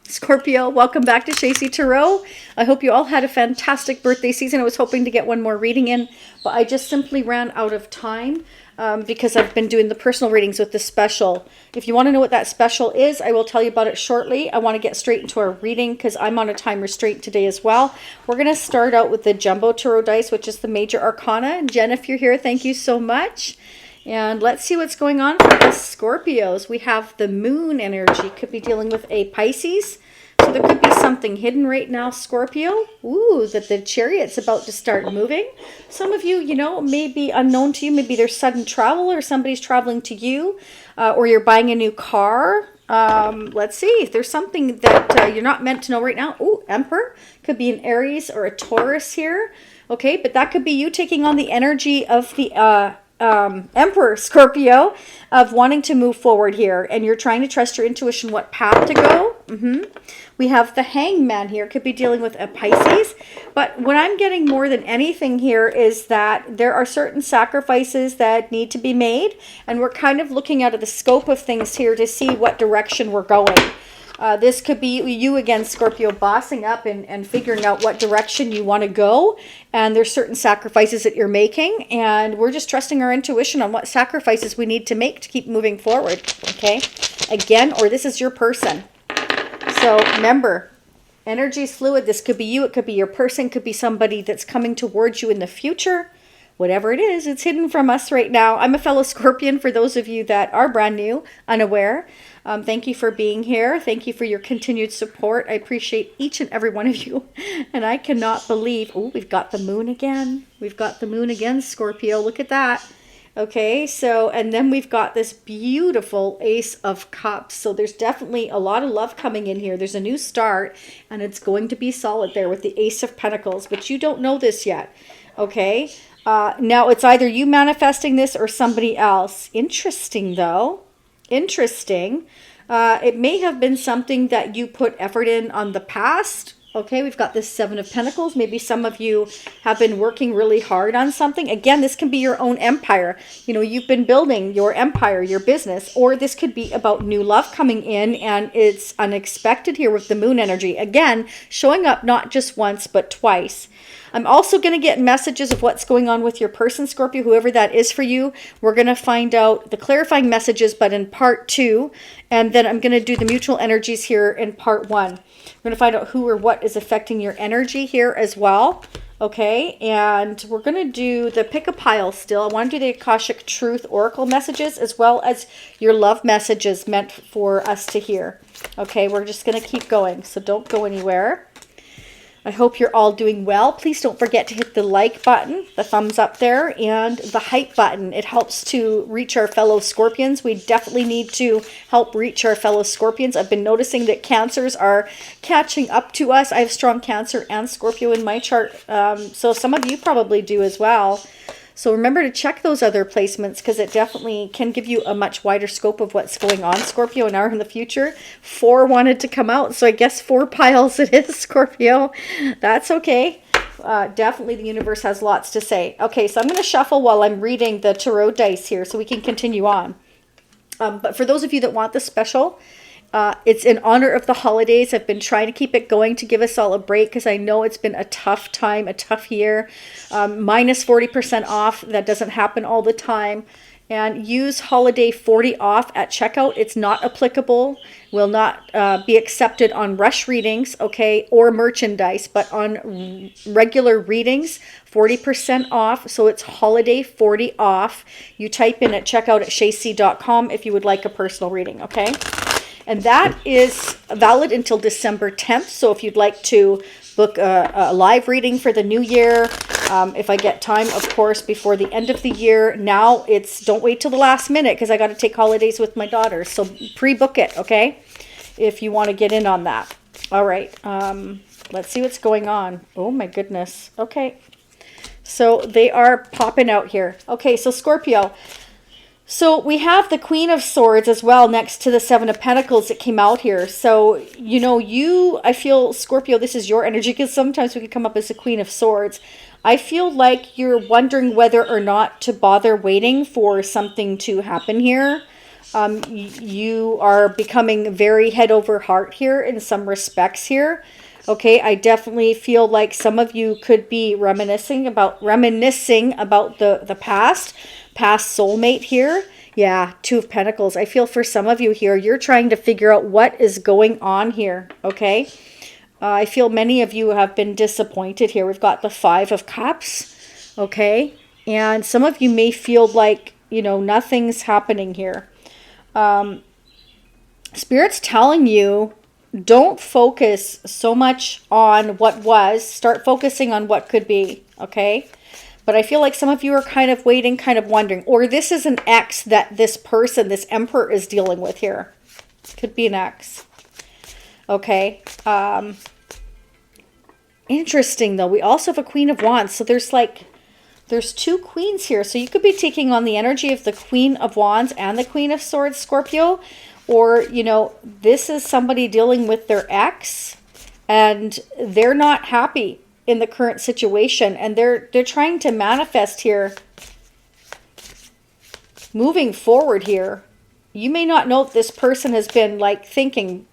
Scorpio, welcome back to Shacy Tarot. I hope you all had a fantastic birthday season. I was hoping to get one more reading in, but I just simply ran out of time because I've been doing the personal readings with the special. If you want to know what that special is, I will tell you about it shortly. I want to get straight into our reading because I'm on a time restraint today as well. We're going to start out with the Jumbo Tarot dice, which is the Major Arcana. And Jen, if you're here, thank you so much. And let's see what's going on for the Scorpios. We have the moon energy. Could be dealing with a Pisces. So there could be something hidden right now, Scorpio. Ooh, that the Chariot's about to start moving. Some of you, may be unknown to you. Maybe there's sudden travel or somebody's traveling to you or you're buying a new car. Let's see if there's something that you're not meant to know right now. Ooh, Emperor. Could be an Aries or a Taurus here. Okay, but that could be you taking on the energy of the Emperor, Scorpio, of wanting to move forward here, and you're trying to trust your intuition what path to go. We have the Hangman here. Could be dealing with a Pisces, but what I'm getting more than anything here is that there are certain sacrifices that need to be made, and we're kind of looking out of the scope of things here to see what direction we're going. This could be you again, Scorpio, bossing up and figuring out what direction you want to go. And there's certain sacrifices that you're making. And we're just trusting our intuition on what sacrifices we need to make to keep moving forward. Okay? Again, or this is your person. So remember, energy is fluid. This could be you. It could be your person. It could be somebody that's coming towards you in the future. Whatever it is, it's hidden from us right now. I'm a fellow Scorpion for those of you that are brand new, unaware. Thank you for being here. Thank you for your continued support. I appreciate each and every one of you. And I cannot believe, oh, we've got the moon again. We've got the moon again, Scorpio. Look at that. Okay, so, and then we've got this beautiful Ace of Cups. So there's definitely a lot of love coming in here. There's a new start, and it's going to be solid there with the Ace of Pentacles. But you don't know this yet, okay? Now, it's either you manifesting this or somebody else. Interesting, though. Interesting. It may have been something that you put effort in on the past. Okay, we've got this Seven of Pentacles. Maybe some of you have been working really hard on something. Again, this can be your own empire. You've been building your empire, your business, or this could be about new love coming in, and it's unexpected here with the moon energy. Again, showing up not just once, but twice. I'm also going to get messages of what's going on with your person, Scorpio, whoever that is for you. We're going to find out the clarifying messages, but in part 2. And then I'm going to do the mutual energies here in part 1. I'm going to find out who or what is affecting your energy here as well. Okay, and we're going to do the pick a pile still. I want to do the Akashic Truth Oracle messages as well as your love messages meant for us to hear. Okay, we're just going to keep going, so don't go anywhere. I hope you're all doing well. Please don't forget to hit the like button, the thumbs up there, and the hype button. It helps to reach our fellow Scorpions. We definitely need to help reach our fellow Scorpions. I've been noticing that Cancers are catching up to us. I have strong Cancer and Scorpio in my chart, so some of you probably do as well. So remember to check those other placements because it definitely can give you a much wider scope of what's going on, Scorpio, now in the future. 4 wanted to come out, so I guess 4 piles it is, Scorpio. That's okay. Definitely the universe has lots to say. Okay, so I'm going to shuffle while I'm reading the tarot dice here so we can continue on. But for those of you that want the special, it's in honor of the holidays. I've been trying to keep it going to give us all a break because I know it's been a tough time, a tough year. Minus 40% off. That doesn't happen all the time. And use holiday 40 off at checkout. It's not applicable. Will not be accepted on rush readings, okay, or merchandise. But on regular readings, 40% off. So it's holiday 40 off. You type in at checkout at shacy.com if you would like a personal reading, okay? And that is valid until December 10th. So if you'd like to book a live reading for the new year, if I get time, of course, before the end of the year. Now don't wait till the last minute because I got to take holidays with my daughters. So pre-book it, okay? If you want to get in on that. All right. Let's see what's going on. Oh, my goodness. Okay. So they are popping out here. Okay, so Scorpio. So we have the Queen of Swords as well next to the Seven of Pentacles that came out here. So, I feel, Scorpio, this is your energy because sometimes we can come up as the Queen of Swords. I feel like you're wondering whether or not to bother waiting for something to happen here. You are becoming very head over heart here in some respects here. Okay, I definitely feel like some of you could be reminiscing about the past soulmate here. Yeah, Two of Pentacles. I feel for some of you here, you're trying to figure out what is going on here. Okay, I feel many of you have been disappointed here. We've got the Five of Cups. Okay, and some of you may feel like, you know, nothing's happening here. Spirit's telling you, don't focus so much on what was. Start focusing on what could be, okay? But I feel like some of you are kind of waiting, kind of wondering. Or this is an ex that this person, this Emperor, is dealing with here. Could be an ex. Okay. Interesting, though. We also have a Queen of Wands. So there's two queens here. So you could be taking on the energy of the Queen of Wands and the Queen of Swords, Scorpio. Or, you know, this is somebody dealing with their ex and they're not happy in the current situation. And they're trying to manifest here. Moving forward here. You may not know if this person has been like thinking,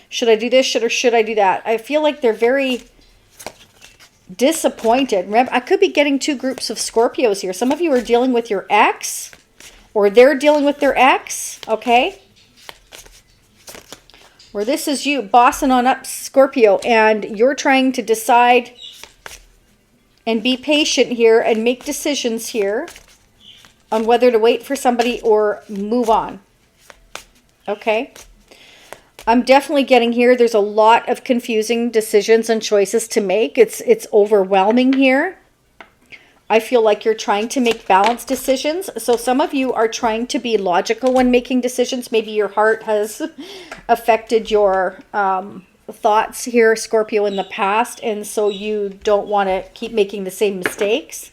should I do this? Should I do that? I feel like they're very disappointed. Remember, I could be getting two groups of Scorpios here. Some of you are dealing with your ex or they're dealing with their ex. Okay. Or this is you bossing on up, Scorpio, and you're trying to decide and be patient here and make decisions here on whether to wait for somebody or move on. Okay. I'm definitely getting here. There's a lot of confusing decisions and choices to make. It's overwhelming here. I feel like you're trying to make balanced decisions. So some of you are trying to be logical when making decisions. Maybe your heart has affected your thoughts here, Scorpio, in the past. And so you don't want to keep making the same mistakes.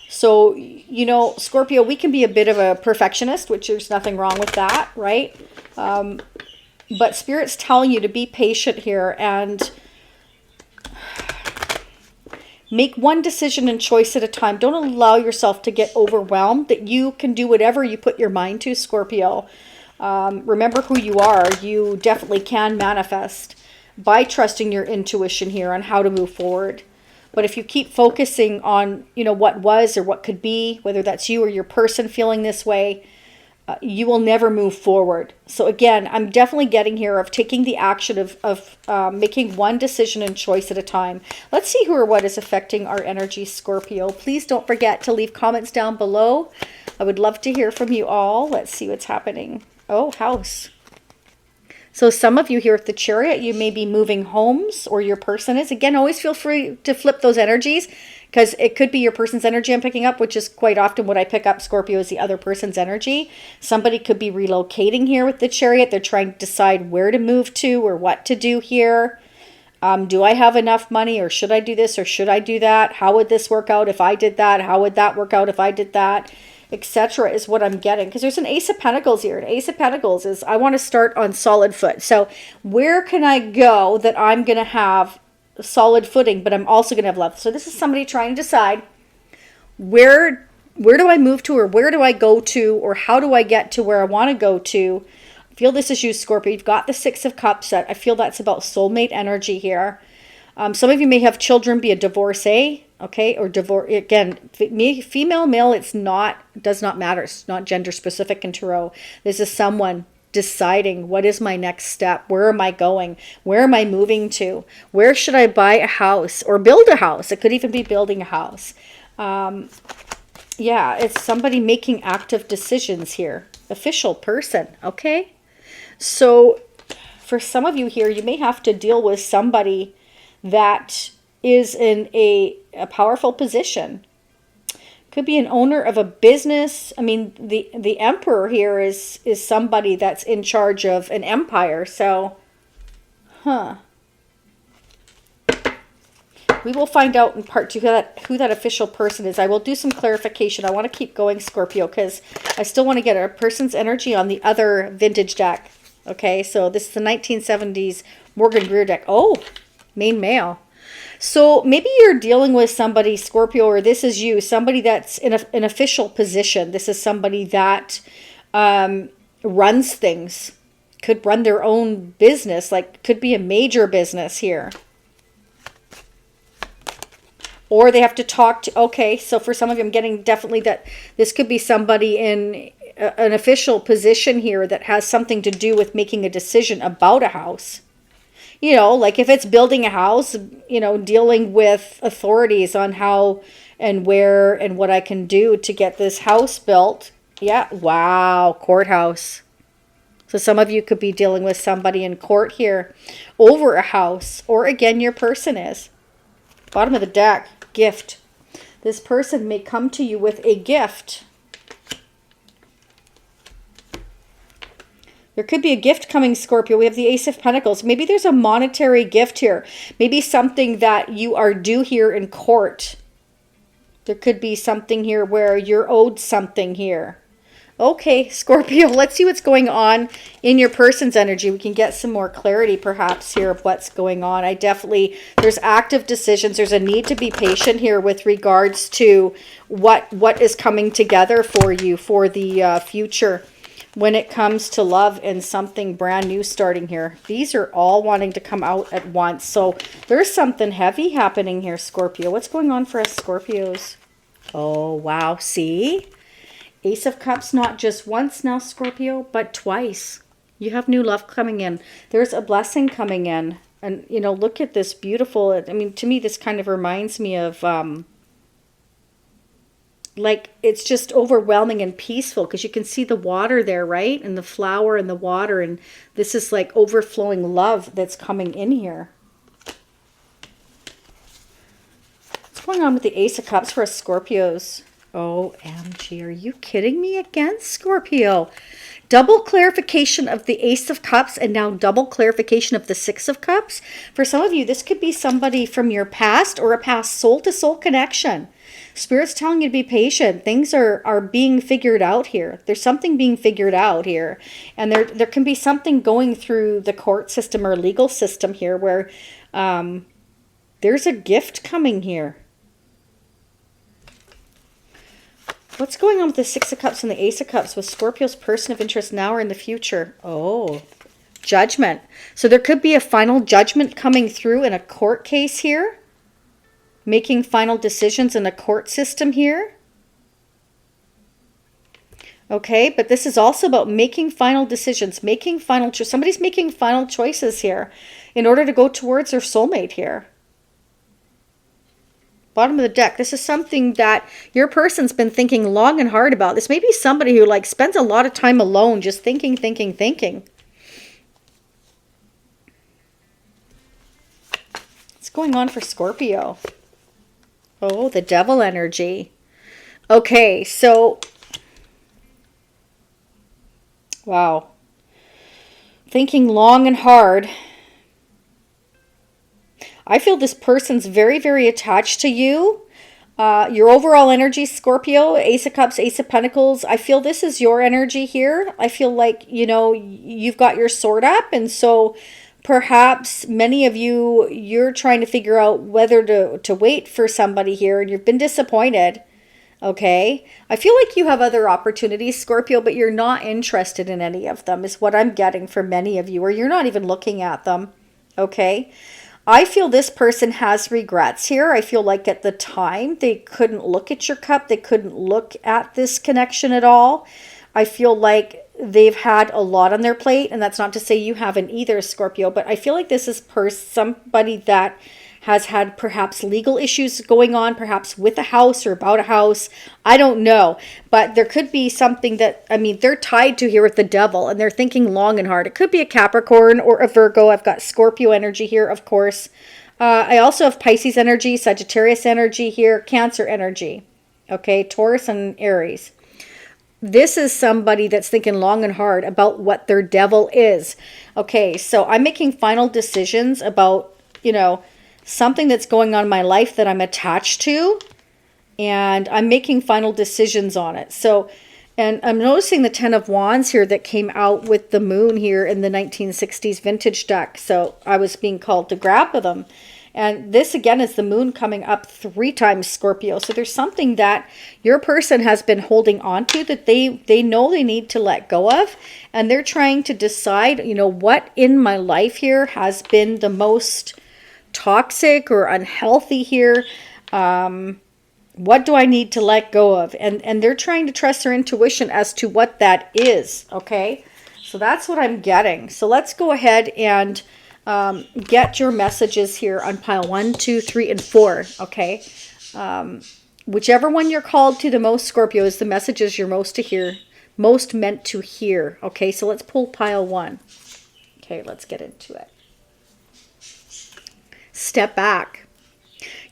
So, you know, Scorpio, we can be a bit of a perfectionist, which there's nothing wrong with that, right? But Spirit's telling you to be patient here and make one decision and choice at a time. Don't allow yourself to get overwhelmed, that you can do whatever you put your mind to, Scorpio. Remember who you are. You definitely can manifest by trusting your intuition here on how to move forward. But if you keep focusing on, you know, what was or what could be, whether that's you or your person feeling this way, you will never move forward. So again, I'm definitely getting here of taking the action of making one decision and choice at a time. Let's see who or what is affecting our energy, Scorpio. Please don't forget to leave comments down below. I would love to hear from you all. Let's see what's happening. Oh, house. So some of you here at the Chariot, you may be moving homes, or your person is. Again, always feel free to flip those energies, because it could be your person's energy I'm picking up, which is quite often what I pick up, Scorpio, is the other person's energy. Somebody could be relocating here with the Chariot. They're trying to decide where to move to or what to do here. Do I have enough money, or should I do this or should I do that? How would this work out if I did that? How would that work out if I did that? Etc. is what I'm getting, because there's an Ace of Pentacles here. An Ace of Pentacles is, I want to start on solid foot. So where can I go that I'm going to have solid footing, but I'm also going to have love? So this is somebody trying to decide where do I move to, or where do I go to, or how do I get to where I want to go to. I feel this is you, Scorpio. You've got the Six of Cups set. I feel that's about soulmate energy here. Some of you may have children, be a divorcee, okay, or divorce. Again, female, male, does not matter. It's not gender specific in tarot. This is someone deciding, what is my next step? Where am I going? Where am I moving to? Where should I buy a house or build a house? It could even be building a house. Yeah, it's somebody making active decisions here. Official person, okay? So for some of you here, you may have to deal with somebody that is in a powerful position. Could be an owner of a business. I mean, the Emperor here is somebody that's in charge of an empire. So, we will find out in part 2 who that official person is. I will do some clarification. I want to keep going, Scorpio, because I still want to get a person's energy on the other vintage deck. Okay, so this is the 1970s Morgan Greer deck. Oh, main male. So maybe you're dealing with somebody, Scorpio, or this is you, somebody that's in an official position. This is somebody that runs things, could run their own business, like could be a major business here. Or they have to talk to, okay, so for some of you, I'm getting definitely that this could be somebody in an official position here that has something to do with making a decision about a house. You know, like if it's building a house, you know, dealing with authorities on how and where and what I can do to get this house built. Yeah, wow, courthouse. So some of you could be dealing with somebody in court here over a house, or again, your person is. Bottom of the deck, gift. This person may come to you with a gift. There could be a gift coming, Scorpio. We have the Ace of Pentacles. Maybe there's a monetary gift here. Maybe something that you are due here in court. There could be something here where you're owed something here. Okay, Scorpio, let's see what's going on in your person's energy. We can get some more clarity perhaps here of what's going on. There's active decisions. There's a need to be patient here with regards to what is coming together for you for the future when it comes to love and something brand new starting here. These are all wanting to come out at once. So there's something heavy happening here, Scorpio. What's going on for us Scorpios? Oh, wow. See? Ace of Cups, not just once now, Scorpio, but twice. You have new love coming in. There's a blessing coming in. And, you know, look at this beautiful, I mean, to me, this kind of reminds me of, like, it's just overwhelming and peaceful because you can see the water there, right? And the flower and the water. And this is like overflowing love that's coming in here. What's going on with the Ace of Cups for us Scorpios? OMG, are you kidding me again, Scorpio? Double clarification of the Ace of Cups and now double clarification of the Six of Cups. For some of you, this could be somebody from your past or a past soul-to-soul connection. Spirit's telling you to be patient. Things are being figured out here. There's something being figured out here. And there can be something going through the court system or legal system here where there's a gift coming here. What's going on with the Six of Cups and the Ace of Cups with Scorpio's person of interest now or in the future? Oh, judgment. So there could be a final judgment coming through in a court case here. Making final decisions in a court system here. Okay, but this is also about making final decisions, somebody's making final choices here in order to go towards their soulmate here. Bottom of the deck, this is something that your person's been thinking long and hard about. This may be somebody who like spends a lot of time alone just thinking. What's going on for Scorpio? Oh, the devil energy. Okay, so, wow. Thinking long and hard. I feel this person's very, very attached to you. Your overall energy, Scorpio, Ace of Cups, Ace of Pentacles. I feel this is your energy here. I feel like, you know, you've got your sword up. And so perhaps many of you, you're trying to figure out whether to wait for somebody here. And you've been disappointed. Okay. I feel like you have other opportunities, Scorpio, but you're not interested in any of them is what I'm getting for many of you. Or you're not even looking at them. Okay. I feel this person has regrets here. I feel like at the time they couldn't look at your cup. They couldn't look at this connection at all. I feel like they've had a lot on their plate. And that's not to say you haven't either, Scorpio. But I feel like this is somebody that has had perhaps legal issues going on, perhaps with a house or about a house. I don't know. But there could be something that, I mean, they're tied to here with the devil and they're thinking long and hard. It could be a Capricorn or a Virgo. I've got Scorpio energy here, of course. I also have Pisces energy, Sagittarius energy here, Cancer energy. Okay, Taurus and Aries. This is somebody that's thinking long and hard about what their devil is. Okay, so I'm making final decisions about, you know, something that's going on in my life that I'm attached to, and I'm making final decisions on it. So, and I'm noticing the 10 of Wands here that came out with the moon here in the 1960s vintage deck. So I was being called to grab them. And this again is the moon coming up 3 times, Scorpio. So there's something that your person has been holding on to that they know they need to let go of. And they're trying to decide, what in my life here has been the most toxic or unhealthy here. What do I need to let go of? And they're trying to trust their intuition as to what that is. Okay. So that's what I'm getting. So let's go ahead and get your messages here on pile 1, 2, 3, and 4. Okay. Whichever one you're called to the most, Scorpio, is the messages you're most meant to hear. Okay. So let's pull pile 1. Okay. Let's get into it. Step back.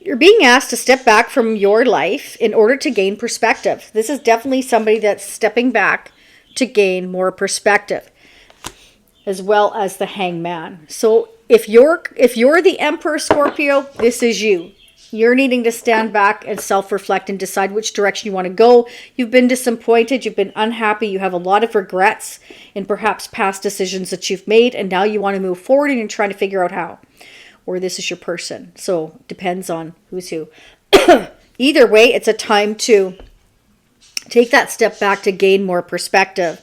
You're being asked to step back from your life in order to gain perspective. This is definitely somebody that's stepping back to gain more perspective, as well as the Hangman. So if you're the Emperor, Scorpio, this is you. You're needing to stand back and self-reflect and decide which direction you want to go. You've been disappointed, you've been unhappy, you have a lot of regrets in perhaps past decisions that you've made, and now you want to move forward and you're trying to figure out how. Or this is your person. So depends on who's who. Either way, it's a time to take that step back to gain more perspective.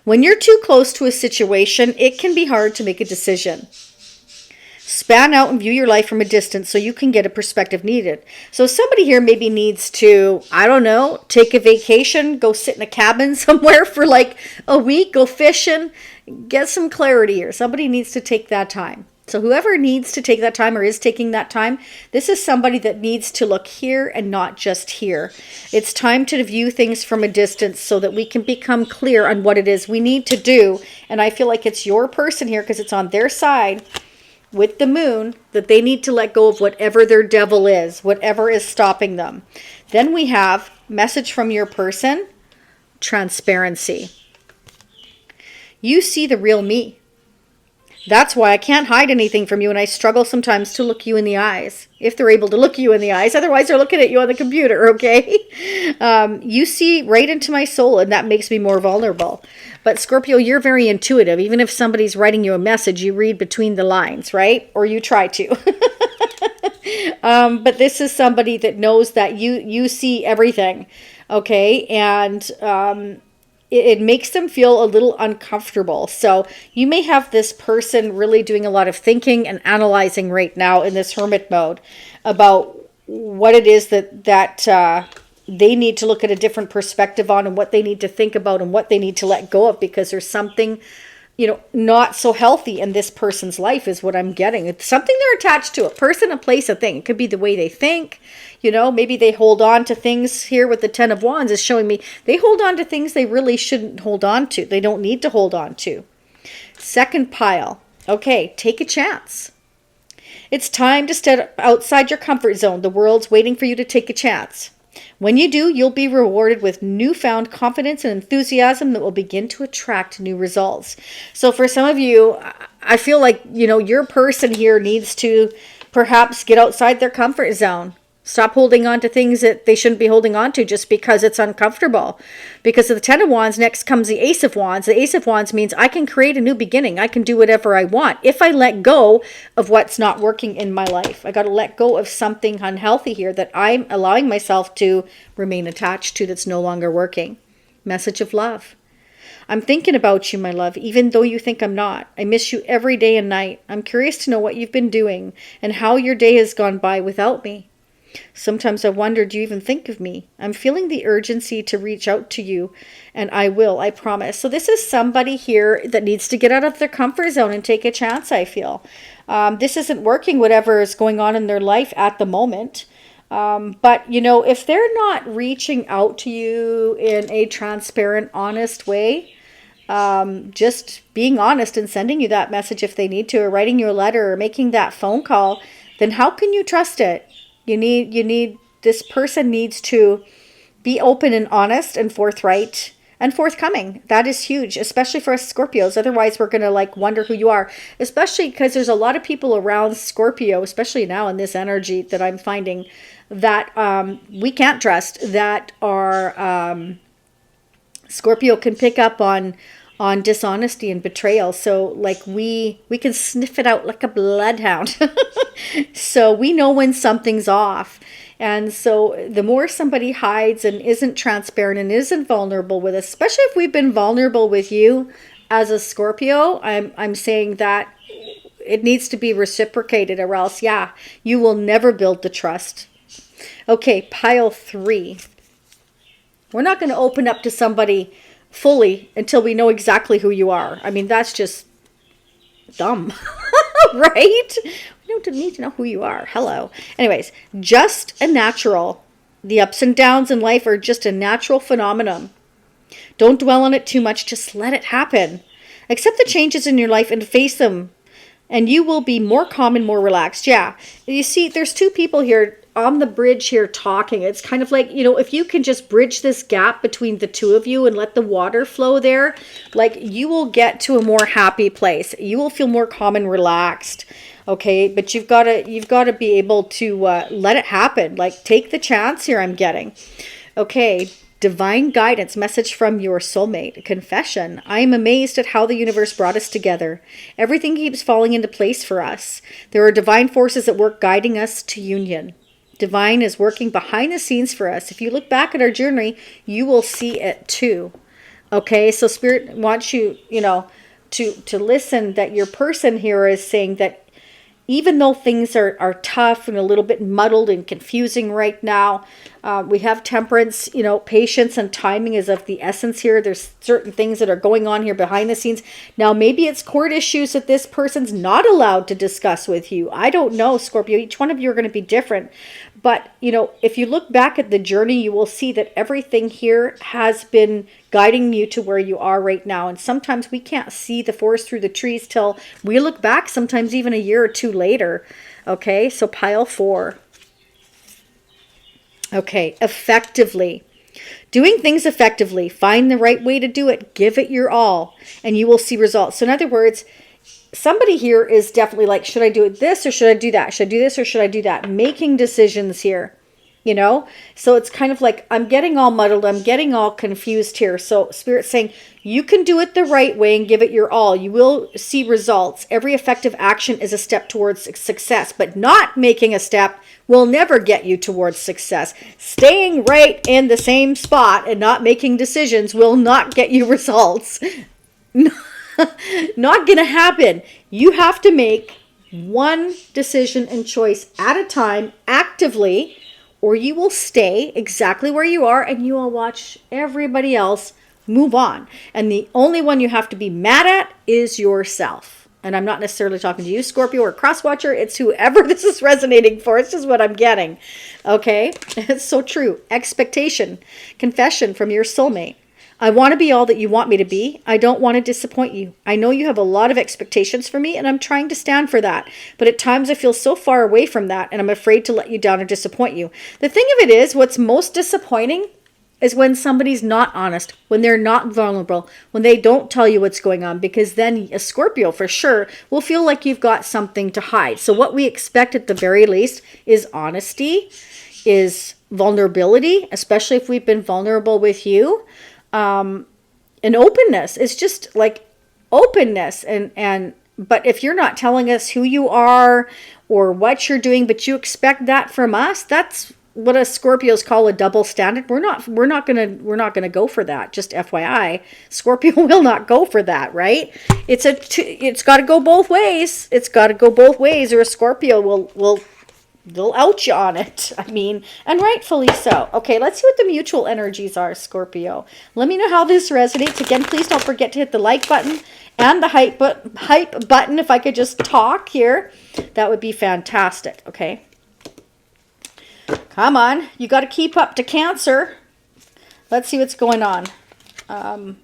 When you're too close to a situation, it can be hard to make a decision. Span out and view your life from a distance so you can get a perspective needed. So somebody here maybe needs to, I don't know, take a vacation, go sit in a cabin somewhere for like a week, go fishing, get some clarity here. Somebody needs to take that time. So whoever needs to take that time or is taking that time, this is somebody that needs to look here and not just here. It's time to view things from a distance so that we can become clear on what it is we need to do. And I feel like it's your person here because it's on their side with the moon that they need to let go of whatever their devil is, whatever is stopping them. Then we have message from your person, transparency. You see the real me. That's why I can't hide anything from you, and I struggle sometimes to look you in the eyes, if they're able to look you in the eyes. Otherwise, they're looking at you on the computer, okay? You see right into my soul, and that makes me more vulnerable. But Scorpio, you're very intuitive. Even if somebody's writing you a message, you read between the lines, right? Or you try to. But this is somebody that knows that you see everything, okay? And it makes them feel a little uncomfortable. So you may have this person really doing a lot of thinking and analyzing right now in this hermit mode about what it is that they need to look at a different perspective on, and what they need to think about, and what they need to let go of, because there's something, not so healthy in this person's life is what I'm getting. It's something they're attached to, a person, a place, a thing. It could be the way they think, maybe they hold on to things. Here with the 10 of Wands is showing me they hold on to things they really shouldn't hold on to. They don't need to hold on to. Second pile. Okay, take a chance. It's time to step outside your comfort zone. The world's waiting for you to take a chance. When you do, you'll be rewarded with newfound confidence and enthusiasm that will begin to attract new results. So for some of you, I feel like, your person here needs to perhaps get outside their comfort zone. Stop holding on to things that they shouldn't be holding on to just because it's uncomfortable. Because of the 10 of Wands, next comes the Ace of Wands. The Ace of Wands means I can create a new beginning. I can do whatever I want if I let go of what's not working in my life. I got to let go of something unhealthy here that I'm allowing myself to remain attached to that's no longer working. Message of love. I'm thinking about you, my love, even though you think I'm not. I miss you every day and night. I'm curious to know what you've been doing and how your day has gone by without me. Sometimes I wonder, do you even think of me? I'm feeling the urgency to reach out to you, and I will, I promise. So this is somebody here that needs to get out of their comfort zone and take a chance, I feel. This isn't working, whatever is going on in their life at the moment. But, if they're not reaching out to you in a transparent, honest way, just being honest and sending you that message if they need to, or writing you a letter, or making that phone call, then how can you trust it? This person needs to be open and honest and forthright and forthcoming. That is huge, especially for us Scorpios. Otherwise, we're going to wonder who you are, especially because there's a lot of people around Scorpio, especially now in this energy that I'm finding that we can't trust, that are Scorpio can pick up on on dishonesty and betrayal. So like we can sniff it out like a bloodhound. So we know when something's off. And so the more somebody hides and isn't transparent and isn't vulnerable with us, especially if we've been vulnerable with you as a Scorpio, I'm saying that it needs to be reciprocated, or else, yeah, you will never build the trust. Okay, pile 3. We're not going to open up to somebody fully until we know exactly who you are. I mean, that's just dumb, right? We don't need to know who you are. Hello. Anyways, just a natural. The ups and downs in life are just a natural phenomenon. Don't dwell on it too much. Just let it happen. Accept the changes in your life and face them, and you will be more calm and more relaxed. Yeah. You see, there's 2 people here on the bridge here talking. It's kind of like, you know, if you can just bridge this gap between the 2 of you and let the water flow there, like you will get to a more happy place. You will feel more calm and relaxed. Okay, but you've got to be able to let it happen. Like take the chance here, I'm getting. Okay, divine guidance, message from your soulmate. Confession. I am amazed at how the universe brought us together. Everything keeps falling into place for us. There are divine forces at work guiding us to union. Divine is working behind the scenes for us. If you look back at our journey, you will see it too. Okay, so Spirit wants you, you know, to listen that your person here is saying that even though things are tough and a little bit muddled and confusing right now, we have temperance, you know, patience and timing is of the essence here. There's certain things that are going on here behind the scenes. Now, maybe it's court issues that this person's not allowed to discuss with you. I don't know, Scorpio. Each one of you are going to be different. But, you know, if you look back at the journey, you will see that everything here has been guiding you to where you are right now. And sometimes we can't see the forest through the trees till we look back, sometimes even a year or 2 later. Okay, so pile 4. Okay, effectively. Doing things effectively. Find the right way to do it. Give it your all, and you will see results. So in other words, somebody here is definitely like, should I do this or should I do that? Should I do this or should I do that? Making decisions here, you know? So it's kind of like, I'm getting all muddled. I'm getting all confused here. So Spirit's saying, you can do it the right way and give it your all. You will see results. Every effective action is a step towards success, but not making a step will never get you towards success. Staying right in the same spot and not making decisions will not get you results. Not gonna happen. You have to make one decision and choice at a time actively, or you will stay exactly where you are and you will watch everybody else move on. And the only one you have to be mad at is yourself. And I'm not necessarily talking to you, Scorpio or Crosswatcher. It's whoever this is resonating for. It's just what I'm getting. Okay? It's so true. Expectation. Confession from your soulmate. I want to be all that you want me to be. I don't want to disappoint you. I know you have a lot of expectations for me, and I'm trying to stand for that. But at times I feel so far away from that, and I'm afraid to let you down or disappoint you. The thing of it is, what's most disappointing is when somebody's not honest, when they're not vulnerable, when they don't tell you what's going on, because then a Scorpio for sure will feel like you've got something to hide. So what we expect at the very least is honesty, is vulnerability, especially if we've been vulnerable with you. And openness. It's just like openness. But if you're not telling us who you are or what you're doing, but you expect that from us, that's what us Scorpios call a double standard. We're not gonna go for that. Just FYI, Scorpio will not go for that, right? It's got to go both ways. It's got to go both ways, or a Scorpio will they'll out you on it. I mean, and rightfully so. Okay, let's see what the mutual energies are, Scorpio. Let me know how this resonates. Again, please don't forget to hit the like button and the hype button. If I could just talk here, that would be fantastic. Okay. Come on. You got to keep up to Cancer. Let's see what's going on. And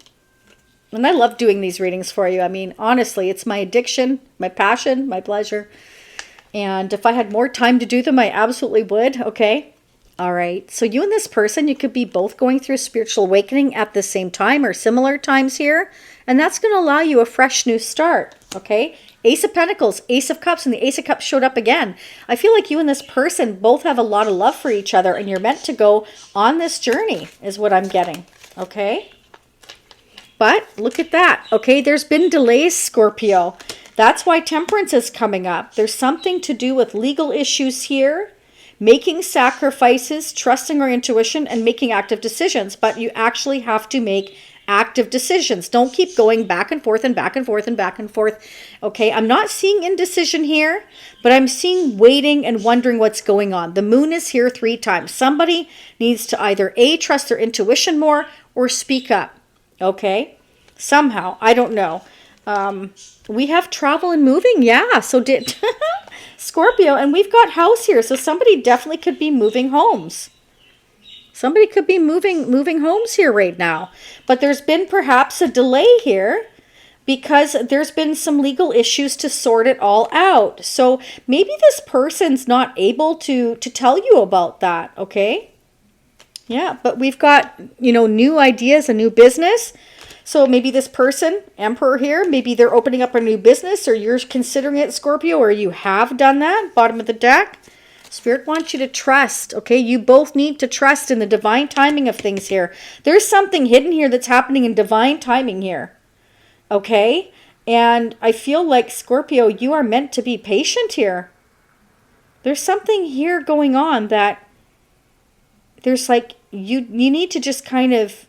I love doing these readings for you. I mean, honestly, it's my addiction, my passion, my pleasure. And if I had more time to do them, I absolutely would. Okay. All right. So you and this person, you could be both going through a spiritual awakening at the same time or similar times here. And that's going to allow you a fresh new start. Okay. Ace of Pentacles, Ace of Cups, and the Ace of Cups showed up again. I feel like you and this person both have a lot of love for each other, and you're meant to go on this journey is what I'm getting. Okay. But look at that. Okay, there's been delays, Scorpio. That's why Temperance is coming up. There's something to do with legal issues here, making sacrifices, trusting our intuition, and making active decisions. But you actually have to make active decisions. Don't keep going back and forth and back and forth and back and forth. Okay, I'm not seeing indecision here, but I'm seeing waiting and wondering what's going on. The moon is here 3 times. Somebody needs to either A, trust their intuition more, or speak up. Okay, somehow, I don't know. We have travel and moving. Yeah, so did Scorpio, and we've got house here. So somebody definitely could be moving homes. Somebody could be moving homes here right now. But there's been perhaps a delay here because there's been some legal issues to sort it all out. So maybe this person's not able to tell you about that, okay? Yeah, but we've got, new ideas, a new business. So maybe this person, Emperor here, maybe they're opening up a new business, or you're considering it, Scorpio, or you have done that, bottom of the deck. Spirit wants you to trust, okay? You both need to trust in the divine timing of things here. There's something hidden here that's happening in divine timing here, okay? And I feel like, Scorpio, you are meant to be patient here. There's something here going on that there's like, you need to just kind of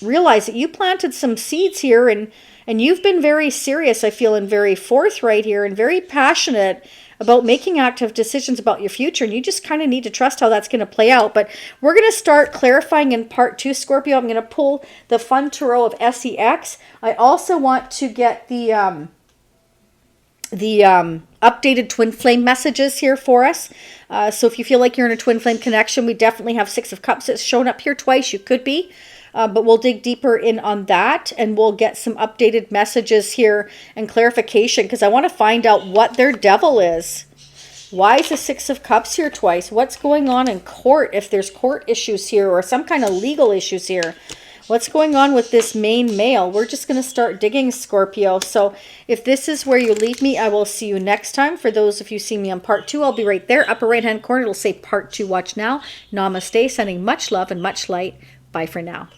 realize that you planted some seeds here, and you've been very serious, I feel, and very forthright here, and very passionate about making active decisions about your future, and you just kind of need to trust how that's going to play out. But we're going to start clarifying in part 2, Scorpio. I'm going to pull the Fun Tarot of SEX. I also want to get the updated twin flame messages here for us. So if you feel like you're in a twin flame connection, we definitely have 6 of Cups that's shown up here twice. You could be. But we'll dig deeper in on that, and we'll get some updated messages here and clarification, because I want to find out what their devil is. Why is the 6 of Cups here twice? What's going on in court, if there's court issues here or some kind of legal issues here? What's going on with this main male? We're just going to start digging, Scorpio. So if this is where you leave me, I will see you next time. For those of you see me on part 2, I'll be right there. Upper right-hand corner, it'll say part 2. Watch now. Namaste. Sending much love and much light. Bye for now.